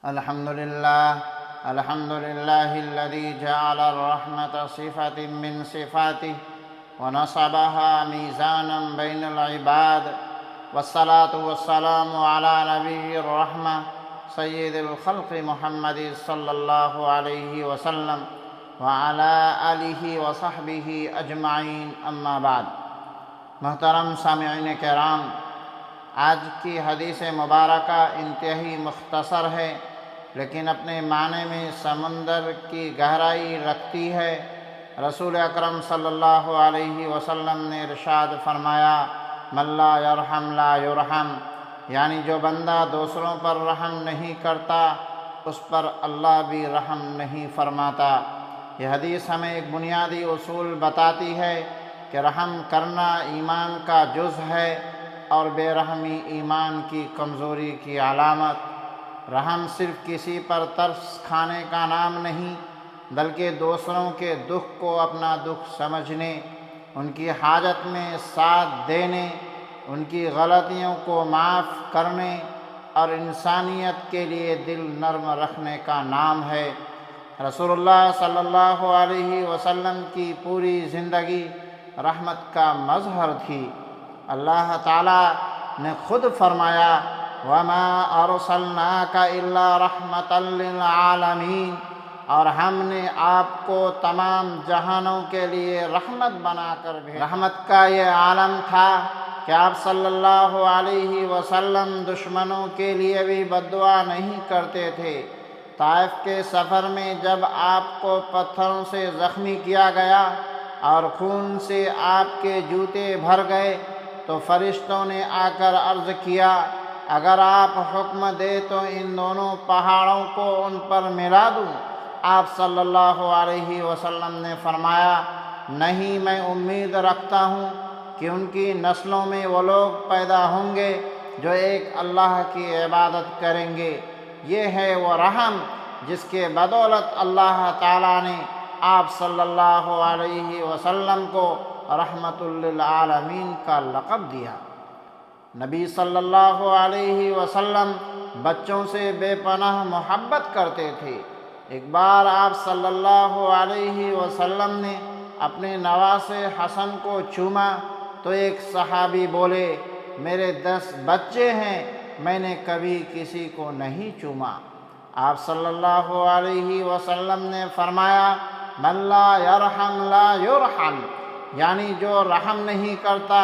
الحمد لله الذي جعل الرحمة صفة من صفاته ونصبها ميزانا بين العباد، والصلاة والسلام على نبي الرحمة سيد الخلق محمد صلی اللہ علیہ وسلم وعلى آلہ وصحبہ اجمعین، اما بعد۔ محترم سامعین کرام، آج کی حدیث مبارکہ انتہائی مختصر ہے، لیکن اپنے معنی میں سمندر کی گہرائی رکھتی ہے۔ رسول اکرم صلی اللہ علیہ وسلم نے ارشاد فرمایا، من لا یرحم لا یرحم، یعنی جو بندہ دوسروں پر رحم نہیں کرتا اس پر اللہ بھی رحم نہیں فرماتا۔ یہ حدیث ہمیں ایک بنیادی اصول بتاتی ہے کہ رحم کرنا ایمان کا جز ہے اور بے رحمی ایمان کی کمزوری کی علامت۔ رحم صرف کسی پر ترس کھانے کا نام نہیں، بلکہ دوسروں کے دکھ کو اپنا دکھ سمجھنے، ان کی حاجت میں ساتھ دینے، ان کی غلطیوں کو معاف کرنے اور انسانیت کے لیے دل نرم رکھنے کا نام ہے۔ رسول اللہ صلی اللہ علیہ وسلم کی پوری زندگی رحمت کا مظہر تھی۔ اللہ تعالیٰ نے خود فرمایا، وَمَا أَرْسَلْنَاكَ إِلَّا رَحْمَةً لِّلْعَالَمِينَ، اور ہم نے آپ کو تمام جہانوں کے لیے رحمت بنا کر بھیجا۔ رحمت کا یہ عالم تھا کہ آپ صلی اللہ علیہ وسلم دشمنوں کے لیے بھی بد دعا نہیں کرتے تھے۔ طائف کے سفر میں جب آپ کو پتھروں سے زخمی کیا گیا اور خون سے آپ کے جوتے بھر گئے تو فرشتوں نے آ کر عرض کیا، اگر آپ حکم دے تو ان دونوں پہاڑوں کو ان پر ملا دوں۔ آپ صلی اللہ علیہ وسلم نے فرمایا، نہیں، میں امید رکھتا ہوں کہ ان کی نسلوں میں وہ لوگ پیدا ہوں گے جو ایک اللہ کی عبادت کریں گے۔ یہ ہے وہ رحم جس کے بدولت اللہ تعالیٰ نے آپ صلی اللہ علیہ وسلم کو رحمت للعالمین کا لقب دیا۔ نبی صلی اللہ علیہ وسلم بچوں سے بے پناہ محبت کرتے تھے۔ ایک بار آپ صلی اللہ علیہ وسلم نے اپنے نواسے حسن کو چوما تو ایک صحابی بولے، میرے 10 بچے ہیں، میں نے کبھی کسی کو نہیں چوما۔ آپ صلی اللہ علیہ وسلم نے فرمایا، من لا یرحم لا یرحم، یعنی جو رحم نہیں کرتا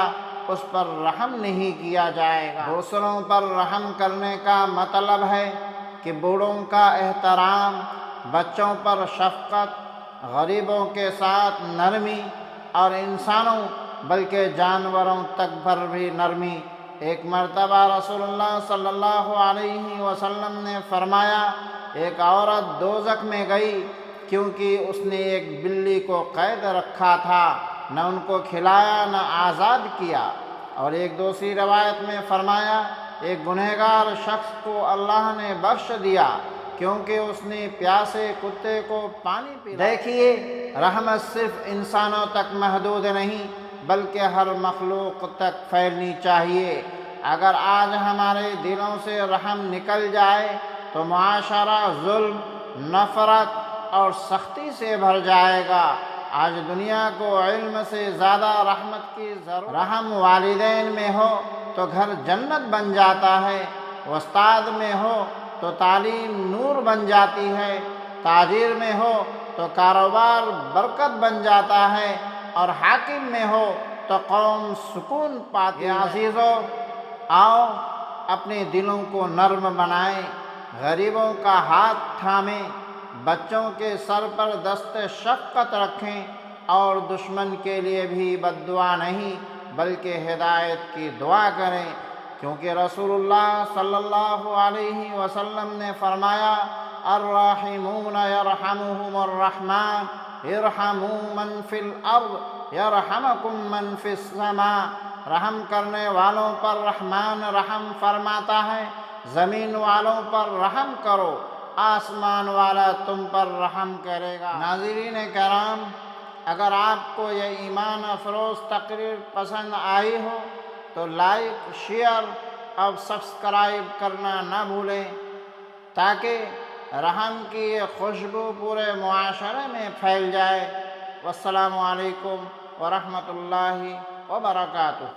اس پر رحم نہیں کیا جائے گا۔ دوسروں پر رحم کرنے کا مطلب ہے کہ بوڑھوں کا احترام، بچوں پر شفقت، غریبوں کے ساتھ نرمی اور انسانوں بلکہ جانوروں تک پر بھی نرمی۔ ایک مرتبہ رسول اللہ صلی اللہ علیہ وسلم نے فرمایا، ایک عورت دوزخ میں گئی کیونکہ اس نے ایک بلی کو قید رکھا تھا، نہ ان کو کھلایا نہ آزاد کیا۔ اور ایک دوسری روایت میں فرمایا، ایک گنہگار شخص کو اللہ نے بخش دیا کیونکہ اس نے پیاسے کتے کو پانی پلایا۔ دیکھیے، رحمت صرف انسانوں تک محدود نہیں بلکہ ہر مخلوق تک پھیلنی چاہیے۔ اگر آج ہمارے دلوں سے رحم نکل جائے تو معاشرہ ظلم، نفرت اور سختی سے بھر جائے گا۔ آج دنیا کو علم سے زیادہ رحمت کی ضرورت۔ رحم والدین میں ہو تو گھر جنت بن جاتا ہے، استاد میں ہو تو تعلیم نور بن جاتی ہے، تاجر میں ہو تو کاروبار برکت بن جاتا ہے، اور حاکم میں ہو تو قوم سکون پاتی ہے۔ عزیزو، آؤ اپنے دلوں کو نرم بنائیں، غریبوں کا ہاتھ تھامیں، بچوں کے سر پر دست شفقت رکھیں، اور دشمن کے لیے بھی بد دعا نہیں بلکہ ہدایت کی دعا کریں، کیونکہ رسول اللہ صلی اللہ علیہ وسلم نے فرمایا، الراحمون یرحمہم الرحمن ارحموا من فی الارض یرحمکم من فی السماء، رحم کرنے والوں پر رحمان رحم فرماتا ہے، زمین والوں پر رحم کرو، آسمان والا تم پر رحم کرے گا۔ ناظرین کرام، اگر آپ کو یہ ایمان افروز تقریر پسند آئی ہو تو لائک، شیئر اور سبسکرائب کرنا نہ بھولیں تاکہ رحم کی یہ خوشبو پورے معاشرے میں پھیل جائے۔ والسلام علیکم ورحمۃ اللہ وبرکاتہ۔